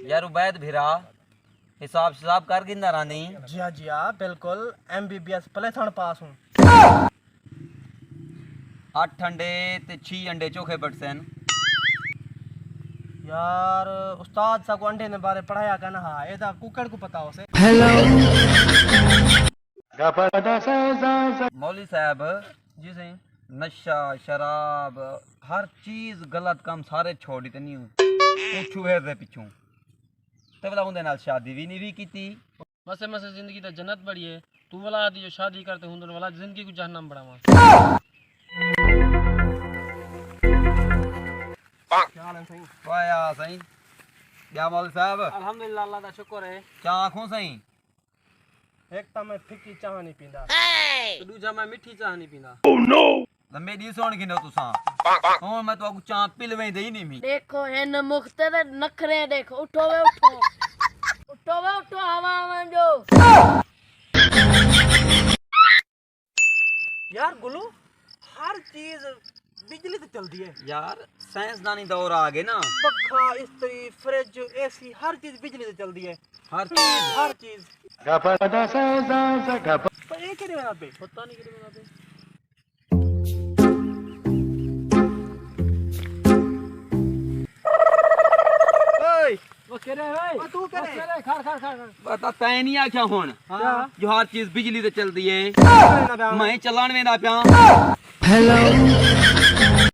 यार उबैद भिरा हिसाब हिसाब कर गिंदा रानी। जी हाँ बिल्कुल MBBS प्लेथन पास हूँ। 8 अंडे ते 6 अंडे चोखे बटसन। यार उस्ताद सा को अंडे ने बारे पढ़ाया करना। हाँ ये तो कुकड़ को पता हो से। मौलवी साहब जी सही। नशा शराब हर चीज गलत काम सारे छोड़ दी नहीं पूछू है दे पिछू ते वाला उनदे नाल शादी भी नहीं भी कीती। मसे मसे जिंदगी तो जन्नत बड़ी है। तू वाला आदि जो शादी करते हुंदर वाला जिंदगी को जहन्नम बढ़ावा। क्या हाल है सही? वाया सही क्या मौलवी साहब? अल्हम्दुलिल्लाह अल्लाह दा शुक्र है। क्या आंखों सही? एक तो मैं फिक्की चाह नहीं पींदा तो दूजा मैं मिठी चाह नहीं पींदा। लंबे दी सोण किनो तुसा हुन मैं तो चाह पिलवे दे ही नहीं मी। देखो इन मुख्तरे नखरे देखो। उठो वे उठो उठो वे उठो हवा में जो। यार गुलू हर चीज बिजली से चलती है। यार साइंसदानी दौर आ गए ना। पक्खा इस्त्री फ्रिज AC हर चीज बिजली से चलती है। हर चीज पर ये केड़े बना पे पता नहीं केड़े बना पे। ओए वो केड़े है भाई? तू केड़े खड़ बता तै नहीं आख्या हुन क्या जो हर चीज बिजली ते चलदी है मैं चलाण वेंदा पिया। हेलो